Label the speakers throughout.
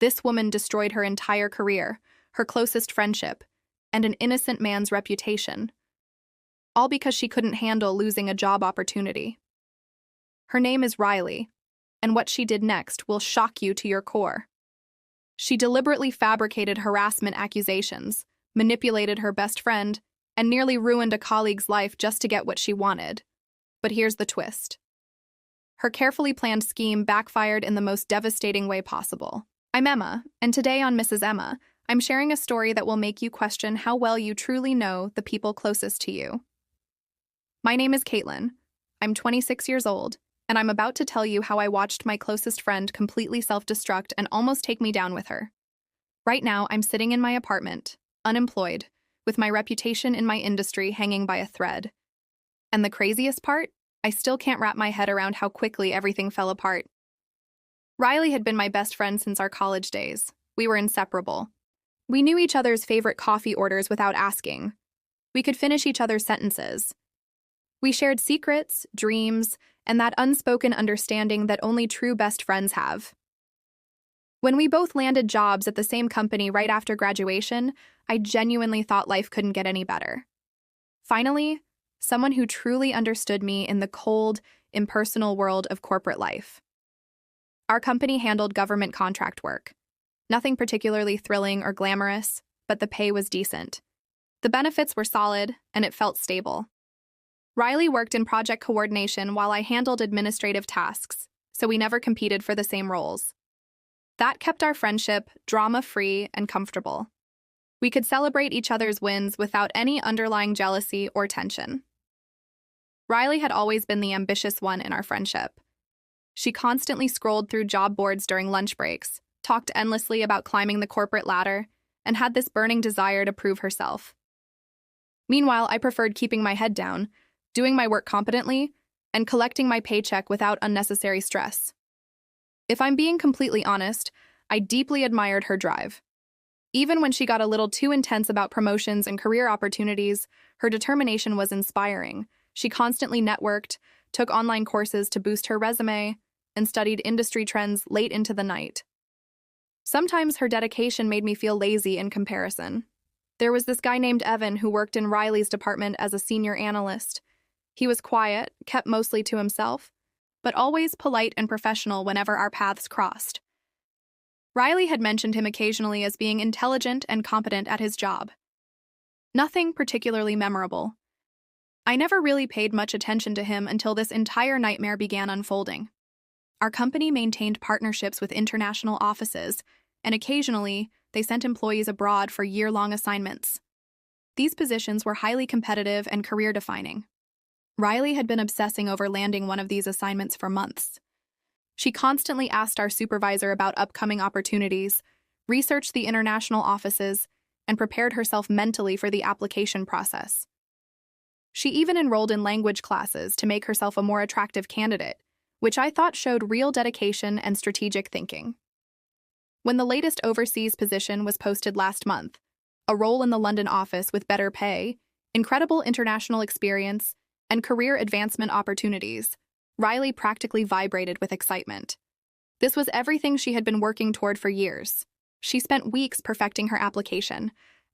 Speaker 1: This woman destroyed her entire career, her closest friendship, and an innocent man's reputation, all because she couldn't handle losing a job opportunity. Her name is Riley, and what she did next will shock you to your core. She deliberately fabricated harassment accusations, manipulated her best friend, and nearly ruined a colleague's life just to get what she wanted. But here's the twist. Her carefully planned scheme backfired in the most devastating way possible. I'm Emma, and today on Mrs. Emma, I'm sharing a story that will make you question how well you truly know the people closest to you. My name is Caitlin. I'm 26 years old, and I'm about to tell you how I watched my closest friend completely self-destruct and almost take me down with her. Right now, I'm sitting in my apartment, unemployed, with my reputation in my industry hanging by a thread. And the craziest part? I still can't wrap my head around how quickly everything fell apart. Riley had been my best friend since our college days. We were inseparable. We knew each other's favorite coffee orders without asking. We could finish each other's sentences. We shared secrets, dreams, and that unspoken understanding that only true best friends have. When we both landed jobs at the same company right after graduation, I genuinely thought life couldn't get any better. Finally, someone who truly understood me in the cold, impersonal world of corporate life. Our company handled government contract work. Nothing particularly thrilling or glamorous, but the pay was decent. The benefits were solid, and it felt stable. Riley worked in project coordination while I handled administrative tasks, so we never competed for the same roles. That kept our friendship drama-free and comfortable. We could celebrate each other's wins without any underlying jealousy or tension. Riley had always been the ambitious one in our friendship. She constantly scrolled through job boards during lunch breaks, talked endlessly about climbing the corporate ladder, and had this burning desire to prove herself. Meanwhile, I preferred keeping my head down, doing my work competently, and collecting my paycheck without unnecessary stress. If I'm being completely honest, I deeply admired her drive. Even when she got a little too intense about promotions and career opportunities, her determination was inspiring. She constantly networked, took online courses to boost her resume, and studied industry trends late into the night. Sometimes her dedication made me feel lazy in comparison. There was this guy named Evan who worked in Riley's department as a senior analyst. He was quiet, kept mostly to himself, but always polite and professional whenever our paths crossed. Riley had mentioned him occasionally as being intelligent and competent at his job. Nothing particularly memorable. I never really paid much attention to him until this entire nightmare began unfolding. Our company maintained partnerships with international offices, and occasionally, they sent employees abroad for year-long assignments. These positions were highly competitive and career-defining. Riley had been obsessing over landing one of these assignments for months. She constantly asked our supervisor about upcoming opportunities, researched the international offices, and prepared herself mentally for the application process. She even enrolled in language classes to make herself a more attractive candidate, which I thought showed real dedication and strategic thinking. When the latest overseas position was posted last month, a role in the London office with better pay, incredible international experience, and career advancement opportunities, Riley practically vibrated with excitement. This was everything she had been working toward for years. She spent weeks perfecting her application,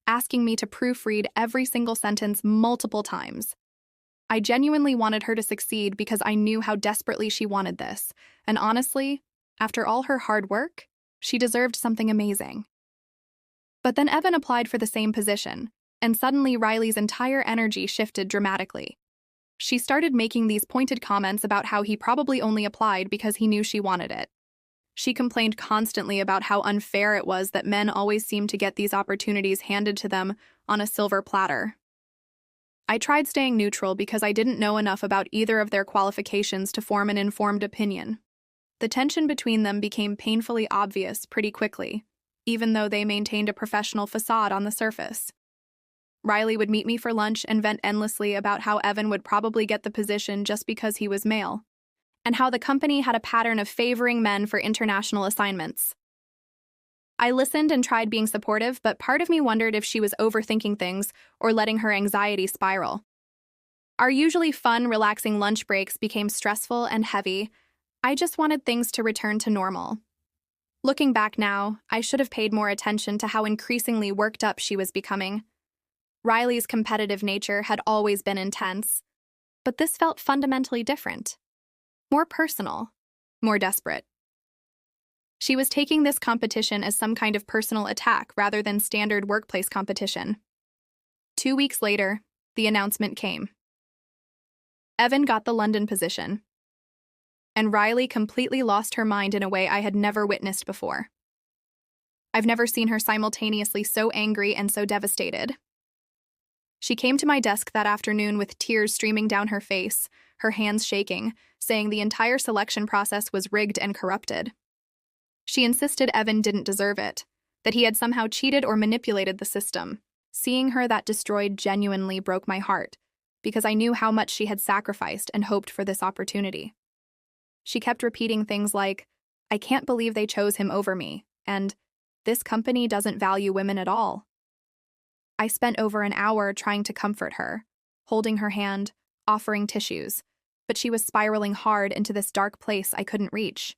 Speaker 1: asking me to proofread every single sentence multiple times. I genuinely wanted her to succeed because I knew how desperately she wanted this, and honestly, after all her hard work, she deserved something amazing. But then Evan applied for the same position, and suddenly Riley's entire energy shifted dramatically. She started making these pointed comments about how he probably only applied because he knew she wanted it. She complained constantly about how unfair it was that men always seemed to get these opportunities handed to them on a silver platter. I tried staying neutral because I didn't know enough about either of their qualifications to form an informed opinion. The tension between them became painfully obvious pretty quickly, even though they maintained a professional facade on the surface. Riley would meet me for lunch and vent endlessly about how Evan would probably get the position just because he was male, and how the company had a pattern of favoring men for international assignments. I listened and tried being supportive, but part of me wondered if she was overthinking things or letting her anxiety spiral. Our usually fun, relaxing lunch breaks became stressful and heavy. I just wanted things to return to normal. Looking back now, I should have paid more attention to how increasingly worked up she was becoming. Riley's competitive nature had always been intense, but this felt fundamentally different. More personal, more desperate. She was taking this competition as some kind of personal attack rather than standard workplace competition. 2 weeks later, the announcement came. Evan got the London position, and Riley completely lost her mind in a way I had never witnessed before. I've never seen her simultaneously so angry and so devastated. She came to my desk that afternoon with tears streaming down her face, her hands shaking, saying the entire selection process was rigged and corrupted. She insisted Evan didn't deserve it, that he had somehow cheated or manipulated the system. Seeing her that destroyed genuinely broke my heart, because I knew how much she had sacrificed and hoped for this opportunity. She kept repeating things like, "I can't believe they chose him over me," and "This company doesn't value women at all." I spent over an hour trying to comfort her, holding her hand, offering tissues, but she was spiraling hard into this dark place I couldn't reach.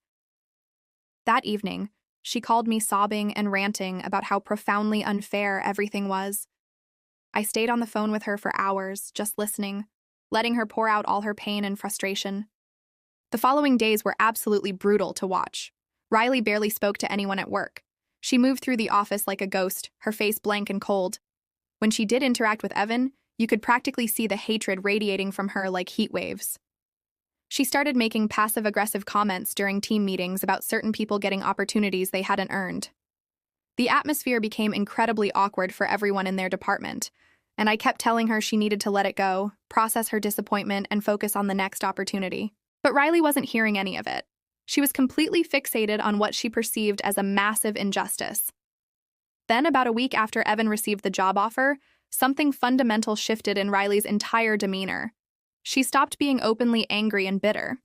Speaker 1: That evening, she called me sobbing and ranting about how profoundly unfair everything was. I stayed on the phone with her for hours, just listening, letting her pour out all her pain and frustration. The following days were absolutely brutal to watch. Riley barely spoke to anyone at work. She moved through the office like a ghost, her face blank and cold. When she did interact with Evan, you could practically see the hatred radiating from her like heat waves. She started making passive-aggressive comments during team meetings about certain people getting opportunities they hadn't earned. The atmosphere became incredibly awkward for everyone in their department, and I kept telling her she needed to let it go, process her disappointment, and focus on the next opportunity. But Riley wasn't hearing any of it. She was completely fixated on what she perceived as a massive injustice. Then, about a week after Evan received the job offer, something fundamental shifted in Riley's entire demeanor. She stopped being openly angry and bitter.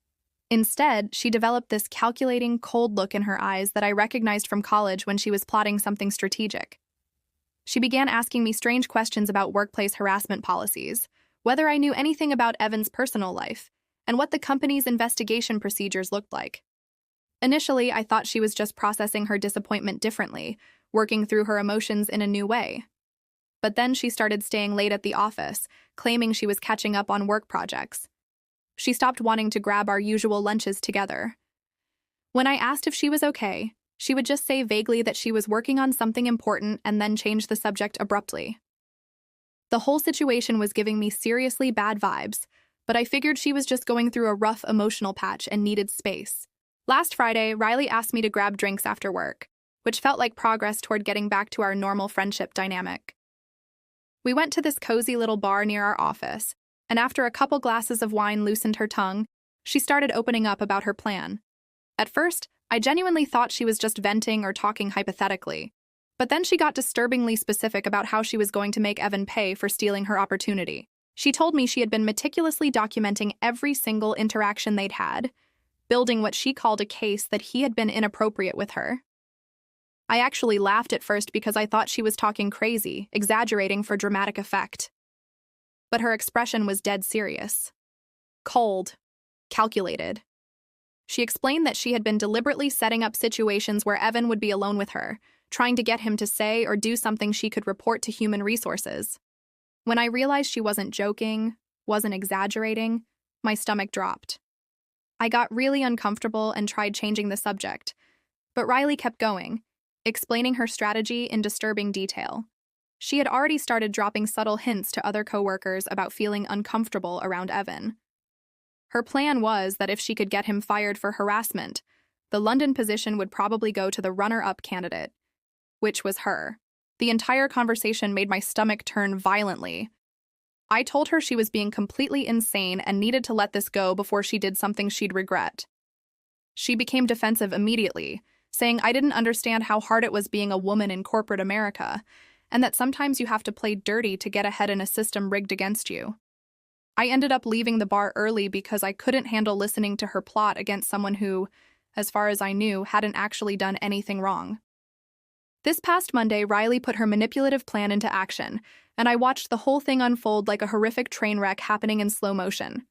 Speaker 1: Instead, she developed this calculating, cold look in her eyes that I recognized from college when she was plotting something strategic. She began asking me strange questions about workplace harassment policies, whether I knew anything about Evan's personal life, and what the company's investigation procedures looked like. Initially, I thought she was just processing her disappointment differently, working through her emotions in a new way. But then she started staying late at the office, claiming she was catching up on work projects. She stopped wanting to grab our usual lunches together. When I asked if she was okay, she would just say vaguely that she was working on something important and then change the subject abruptly. The whole situation was giving me seriously bad vibes, but I figured she was just going through a rough emotional patch and needed space. Last Friday, Riley asked me to grab drinks after work, which felt like progress toward getting back to our normal friendship dynamic. We went to this cozy little bar near our office, and after a couple glasses of wine loosened her tongue, she started opening up about her plan. At first, I genuinely thought she was just venting or talking hypothetically, but then she got disturbingly specific about how she was going to make Evan pay for stealing her opportunity. She told me she had been meticulously documenting every single interaction they'd had, building what she called a case that he had been inappropriate with her. I actually laughed at first because I thought she was talking crazy, exaggerating for dramatic effect. But her expression was dead serious. Cold. Calculated. She explained that she had been deliberately setting up situations where Evan would be alone with her, trying to get him to say or do something she could report to human resources. When I realized she wasn't joking, wasn't exaggerating, my stomach dropped. I got really uncomfortable and tried changing the subject, but Riley kept going, explaining her strategy in disturbing detail. She had already started dropping subtle hints to other coworkers about feeling uncomfortable around Evan. Her plan was that if she could get him fired for harassment, the London position would probably go to the runner-up candidate, which was her. The entire conversation made my stomach turn violently. I told her she was being completely insane and needed to let this go before she did something she'd regret. She became defensive immediately, saying I didn't understand how hard it was being a woman in corporate America, and that sometimes you have to play dirty to get ahead in a system rigged against you. I ended up leaving the bar early because I couldn't handle listening to her plot against someone who, as far as I knew, hadn't actually done anything wrong. This past Monday, Riley put her manipulative plan into action, and I watched the whole thing unfold like a horrific train wreck happening in slow motion.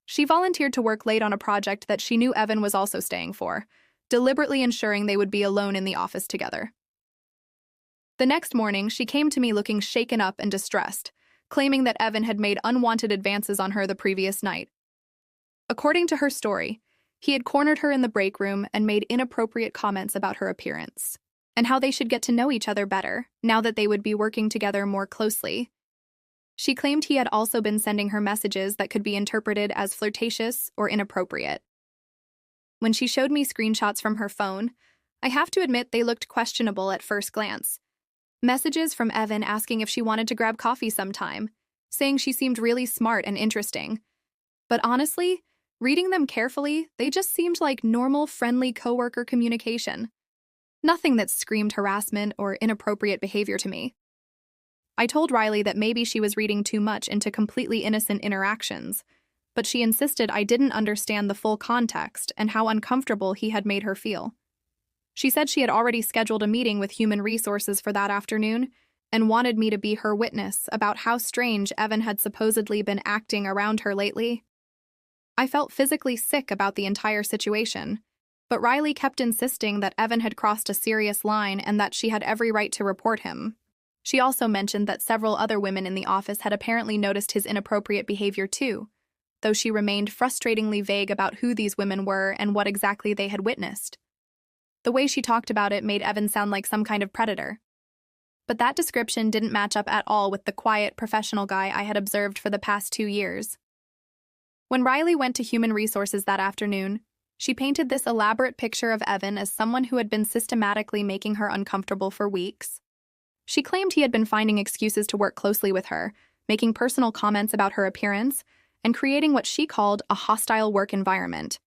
Speaker 1: She volunteered to work late on a project that she knew Evan was also staying for, deliberately ensuring they would be alone in the office together. The next morning, she came to me looking shaken up and distressed, claiming that Evan had made unwanted advances on her the previous night. According to her story, he had cornered her in the break room and made inappropriate comments about her appearance, and how they should get to know each other better now that they would be working together more closely. She claimed he had also been sending her messages that could be interpreted as flirtatious or inappropriate. When she showed me screenshots from her phone, I have to admit they looked questionable at first glance. Messages from Evan asking if she wanted to grab coffee sometime, saying she seemed really smart and interesting. But honestly, reading them carefully, they just seemed like normal, friendly coworker communication. Nothing that screamed harassment or inappropriate behavior to me. I told Riley that maybe she was reading too much into completely innocent interactions, but she insisted I didn't understand the full context and how uncomfortable he had made her feel. She said she had already scheduled a meeting with Human Resources for that afternoon and wanted me to be her witness about how strange Evan had supposedly been acting around her lately. I felt physically sick about the entire situation, but Riley kept insisting that Evan had crossed a serious line and that she had every right to report him. She also mentioned that several other women in the office had apparently noticed his inappropriate behavior too, though she remained frustratingly vague about who these women were and what exactly they had witnessed. The way she talked about it made Evan sound like some kind of predator. But that description didn't match up at all with the quiet, professional guy I had observed for the past 2 years. When Riley went to Human Resources that afternoon, she painted this elaborate picture of Evan as someone who had been systematically making her uncomfortable for weeks. She claimed he had been finding excuses to work closely with her, making personal comments about her appearance, and creating what she called a hostile work environment.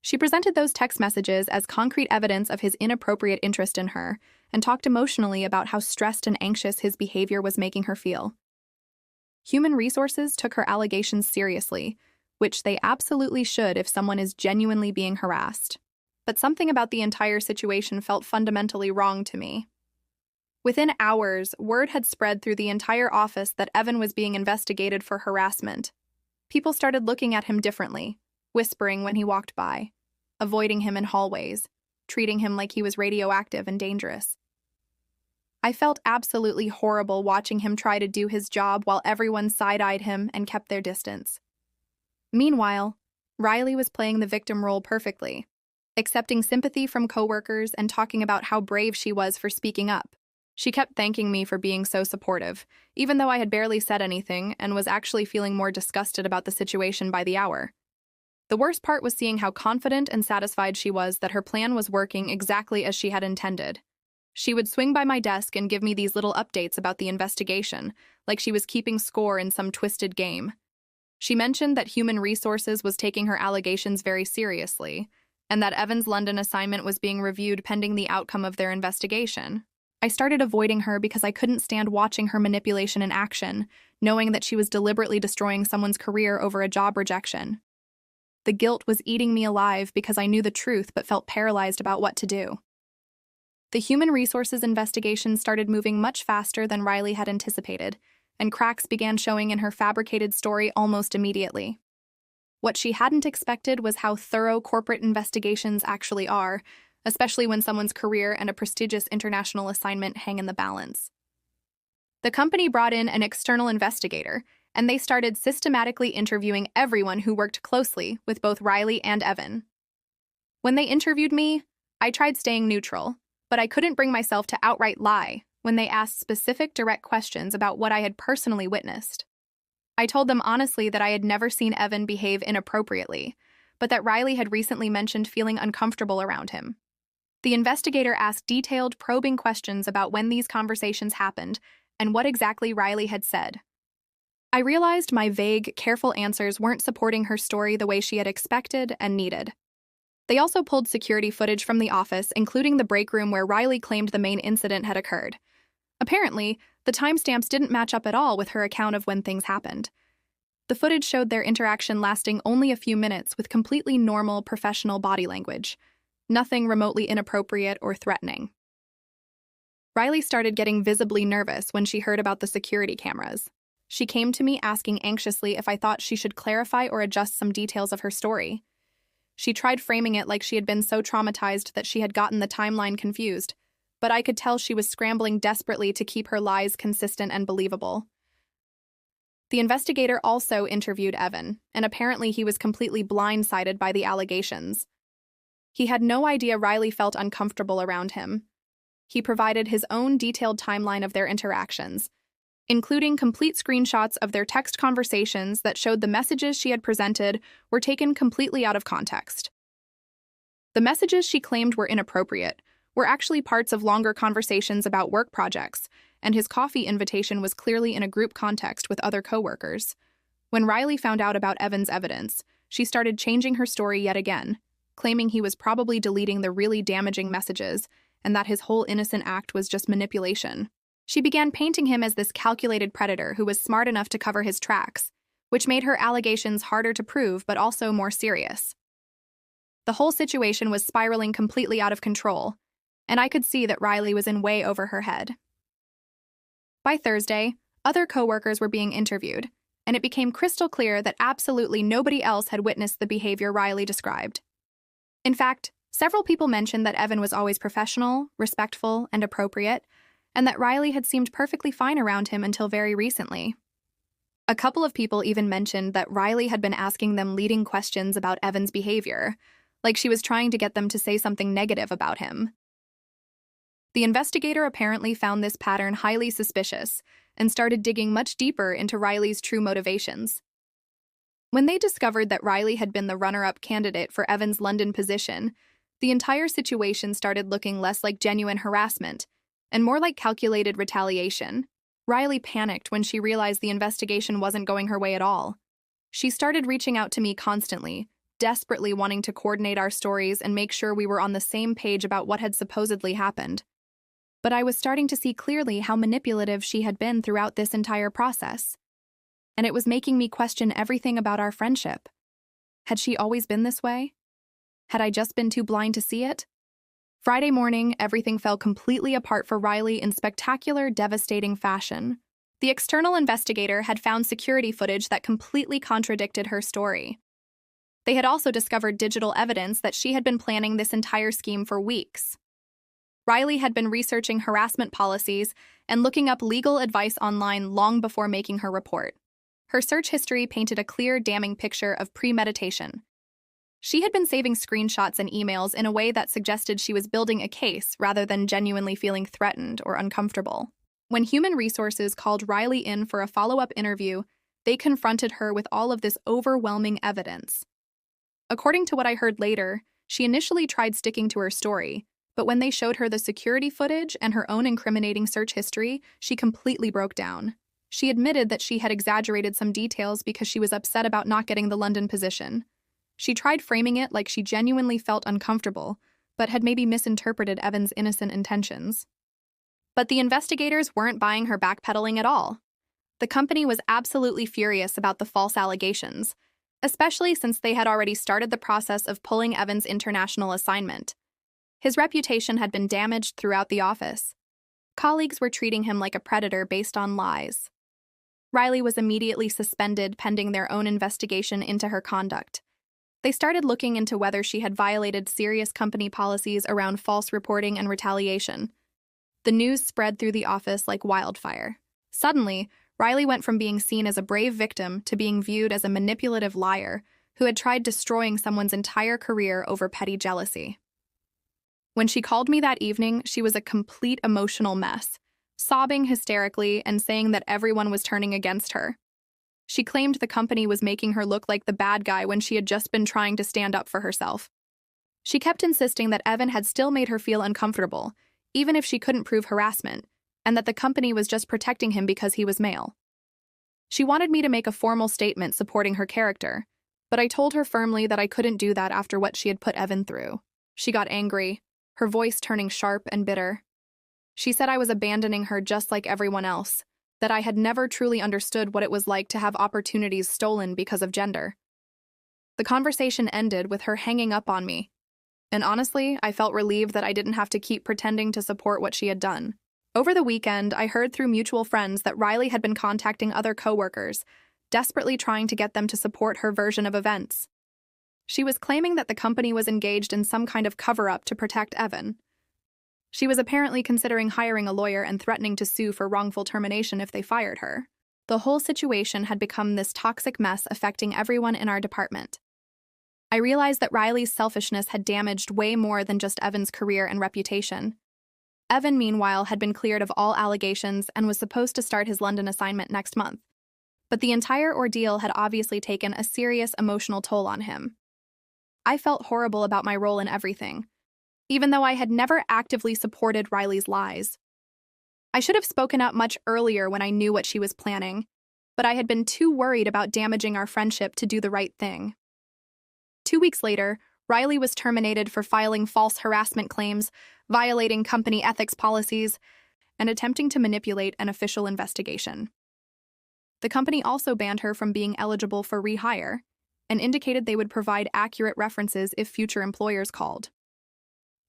Speaker 1: She presented those text messages as concrete evidence of his inappropriate interest in her and talked emotionally about how stressed and anxious his behavior was making her feel. Human Resources took her allegations seriously, which they absolutely should if someone is genuinely being harassed. But something about the entire situation felt fundamentally wrong to me. Within hours, word had spread through the entire office that Evan was being investigated for harassment. People started looking at him differently, whispering when he walked by, avoiding him in hallways, treating him like he was radioactive and dangerous. I felt absolutely horrible watching him try to do his job while everyone side-eyed him and kept their distance. Meanwhile, Riley was playing the victim role perfectly, accepting sympathy from coworkers and talking about how brave she was for speaking up. She kept thanking me for being so supportive, even though I had barely said anything and was actually feeling more disgusted about the situation by the hour. The worst part was seeing how confident and satisfied she was that her plan was working exactly as she had intended. She would swing by my desk and give me these little updates about the investigation, like she was keeping score in some twisted game. She mentioned that Human Resources was taking her allegations very seriously, and that Evan's London assignment was being reviewed pending the outcome of their investigation. I started avoiding her because I couldn't stand watching her manipulation in action, knowing that she was deliberately destroying someone's career over a job rejection. The guilt was eating me alive because I knew the truth but felt paralyzed about what to do. The Human Resources investigation started moving much faster than Riley had anticipated, and cracks began showing in her fabricated story almost immediately. What she hadn't expected was how thorough corporate investigations actually are, especially when someone's career and a prestigious international assignment hang in the balance. The company brought in an external investigator, and they started systematically interviewing everyone who worked closely with both Riley and Evan. When they interviewed me, I tried staying neutral, but I couldn't bring myself to outright lie when they asked specific, direct questions about what I had personally witnessed. I told them honestly that I had never seen Evan behave inappropriately, but that Riley had recently mentioned feeling uncomfortable around him. The investigator asked detailed, probing questions about when these conversations happened and what exactly Riley had said. I realized my vague, careful answers weren't supporting her story the way she had expected and needed. They also pulled security footage from the office, including the break room where Riley claimed the main incident had occurred. Apparently, the timestamps didn't match up at all with her account of when things happened. The footage showed their interaction lasting only a few minutes with completely normal, professional body language, nothing remotely inappropriate or threatening. Riley started getting visibly nervous when she heard about the security cameras. She came to me asking anxiously if I thought she should clarify or adjust some details of her story. She tried framing it like she had been so traumatized that she had gotten the timeline confused, but I could tell she was scrambling desperately to keep her lies consistent and believable. The investigator also interviewed Evan, and apparently he was completely blindsided by the allegations. He had no idea Riley felt uncomfortable around him. He provided his own detailed timeline of their interactions, including complete screenshots of their text conversations that showed the messages she had presented were taken completely out of context. The messages she claimed were inappropriate were actually parts of longer conversations about work projects, and his coffee invitation was clearly in a group context with other coworkers. When Riley found out about Evan's evidence, she started changing her story yet again, claiming he was probably deleting the really damaging messages and that his whole innocent act was just manipulation. She began painting him as this calculated predator who was smart enough to cover his tracks, which made her allegations harder to prove but also more serious. The whole situation was spiraling completely out of control, and I could see that Riley was in way over her head. By Thursday, other coworkers were being interviewed, and it became crystal clear that absolutely nobody else had witnessed the behavior Riley described. In fact, several people mentioned that Evan was always professional, respectful, and appropriate, and that Riley had seemed perfectly fine around him until very recently. A couple of people even mentioned that Riley had been asking them leading questions about Evan's behavior, like she was trying to get them to say something negative about him. The investigator apparently found this pattern highly suspicious and started digging much deeper into Riley's true motivations. When they discovered that Riley had been the runner-up candidate for Evan's London position, the entire situation started looking less like genuine harassment and more like calculated retaliation. Riley panicked when she realized the investigation wasn't going her way at all. She started reaching out to me constantly, desperately wanting to coordinate our stories and make sure we were on the same page about what had supposedly happened. But I was starting to see clearly how manipulative she had been throughout this entire process. And it was making me question everything about our friendship. Had she always been this way? Had I just been too blind to see it? Friday morning, everything fell completely apart for Riley in spectacular, devastating fashion. The external investigator had found security footage that completely contradicted her story. They had also discovered digital evidence that she had been planning this entire scheme for weeks. Riley had been researching harassment policies and looking up legal advice online long before making her report. Her search history painted a clear, damning picture of premeditation. She had been saving screenshots and emails in a way that suggested she was building a case rather than genuinely feeling threatened or uncomfortable. When Human Resources called Riley in for a follow-up interview, they confronted her with all of this overwhelming evidence. According to what I heard later, she initially tried sticking to her story, but when they showed her the security footage and her own incriminating search history, she completely broke down. She admitted that she had exaggerated some details because she was upset about not getting the London position. She tried framing it like she genuinely felt uncomfortable, but had maybe misinterpreted Evan's innocent intentions. But the investigators weren't buying her backpedaling at all. The company was absolutely furious about the false allegations, especially since they had already started the process of pulling Evan's international assignment. His reputation had been damaged throughout the office. Colleagues were treating him like a predator based on lies. Riley was immediately suspended pending their own investigation into her conduct. They started looking into whether she had violated serious company policies around false reporting and retaliation. The news spread through the office like wildfire. Suddenly, Riley went from being seen as a brave victim to being viewed as a manipulative liar who had tried destroying someone's entire career over petty jealousy. When she called me that evening, she was a complete emotional mess, sobbing hysterically and saying that everyone was turning against her. She claimed the company was making her look like the bad guy when she had just been trying to stand up for herself. She kept insisting that Evan had still made her feel uncomfortable, even if she couldn't prove harassment, and that the company was just protecting him because he was male. She wanted me to make a formal statement supporting her character, but I told her firmly that I couldn't do that after what she had put Evan through. She got angry, her voice turning sharp and bitter. She said I was abandoning her just like everyone else, that I had never truly understood what it was like to have opportunities stolen because of gender. The conversation ended with her hanging up on me, and honestly, I felt relieved that I didn't have to keep pretending to support what she had done. Over the weekend, I heard through mutual friends that Riley had been contacting other coworkers, desperately trying to get them to support her version of events. She was claiming that the company was engaged in some kind of cover-up to protect Evan. She was apparently considering hiring a lawyer and threatening to sue for wrongful termination if they fired her. The whole situation had become this toxic mess affecting everyone in our department. I realized that Riley's selfishness had damaged way more than just Evan's career and reputation. Evan, meanwhile, had been cleared of all allegations and was supposed to start his London assignment next month. But the entire ordeal had obviously taken a serious emotional toll on him. I felt horrible about my role in everything, even though I had never actively supported Riley's lies. I should have spoken up much earlier when I knew what she was planning, but I had been too worried about damaging our friendship to do the right thing. 2 weeks later, Riley was terminated for filing false harassment claims, violating company ethics policies, and attempting to manipulate an official investigation. The company also banned her from being eligible for rehire and indicated they would provide accurate references if future employers called.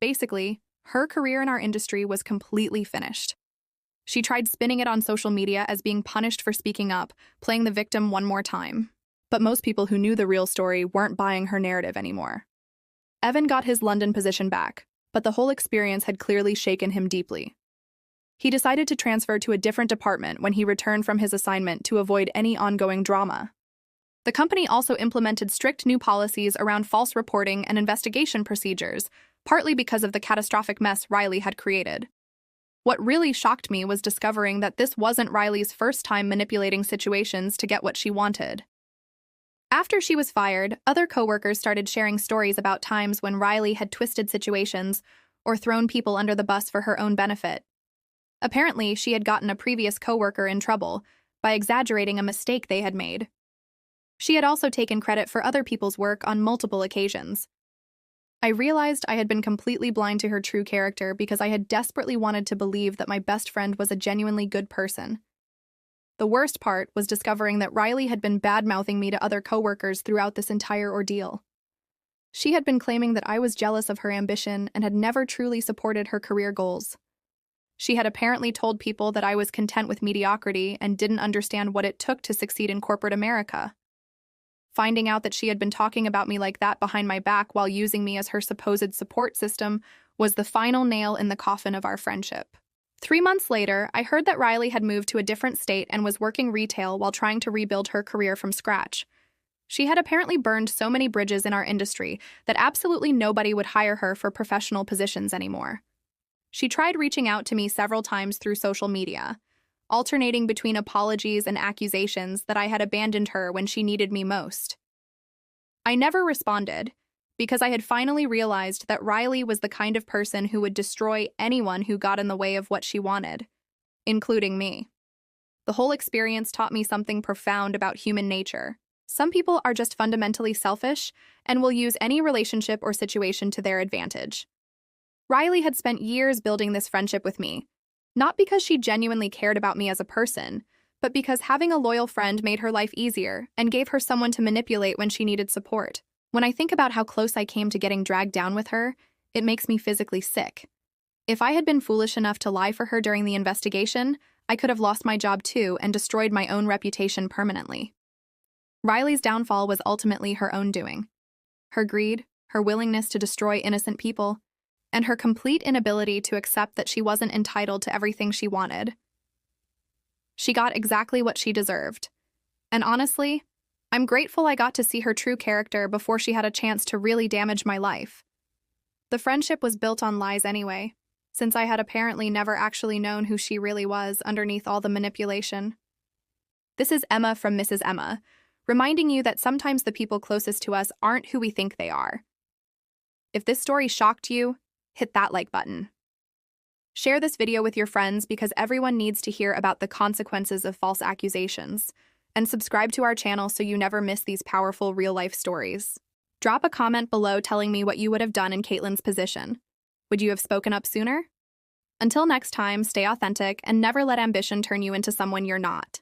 Speaker 1: Basically, her career in our industry was completely finished. She tried spinning it on social media as being punished for speaking up, playing the victim one more time. But most people who knew the real story weren't buying her narrative anymore. Evan got his London position back, but the whole experience had clearly shaken him deeply. He decided to transfer to a different department when he returned from his assignment to avoid any ongoing drama. The company also implemented strict new policies around false reporting and investigation procedures, partly because of the catastrophic mess Riley had created. What really shocked me was discovering that this wasn't Riley's first time manipulating situations to get what she wanted. After she was fired, other coworkers started sharing stories about times when Riley had twisted situations or thrown people under the bus for her own benefit. Apparently, she had gotten a previous coworker in trouble by exaggerating a mistake they had made. She had also taken credit for other people's work on multiple occasions. I realized I had been completely blind to her true character because I had desperately wanted to believe that my best friend was a genuinely good person. The worst part was discovering that Riley had been bad-mouthing me to other coworkers throughout this entire ordeal. She had been claiming that I was jealous of her ambition and had never truly supported her career goals. She had apparently told people that I was content with mediocrity and didn't understand what it took to succeed in corporate America. Finding out that she had been talking about me like that behind my back while using me as her supposed support system was the final nail in the coffin of our friendship. 3 months later, I heard that Riley had moved to a different state and was working retail while trying to rebuild her career from scratch. She had apparently burned so many bridges in our industry that absolutely nobody would hire her for professional positions anymore. She tried reaching out to me several times through social media, alternating between apologies and accusations that I had abandoned her when she needed me most. I never responded, because I had finally realized that Riley was the kind of person who would destroy anyone who got in the way of what she wanted, including me. The whole experience taught me something profound about human nature. Some people are just fundamentally selfish and will use any relationship or situation to their advantage. Riley had spent years building this friendship with me, not because she genuinely cared about me as a person, but because having a loyal friend made her life easier and gave her someone to manipulate when she needed support. When I think about how close I came to getting dragged down with her, it makes me physically sick. If I had been foolish enough to lie for her during the investigation, I could have lost my job too and destroyed my own reputation permanently. Riley's downfall was ultimately her own doing. Her greed, her willingness to destroy innocent people, and her complete inability to accept that she wasn't entitled to everything she wanted. She got exactly what she deserved. And honestly, I'm grateful I got to see her true character before she had a chance to really damage my life. The friendship was built on lies anyway, since I had apparently never actually known who she really was underneath all the manipulation. This is Emma from Mrs. Emma, reminding you that sometimes the people closest to us aren't who we think they are. If this story shocked you, hit that like button. Share this video with your friends because everyone needs to hear about the consequences of false accusations. And subscribe to our channel so you never miss these powerful real-life stories. Drop a comment below telling me what you would have done in Caitlin's position. Would you have spoken up sooner? Until next time, stay authentic and never let ambition turn you into someone you're not.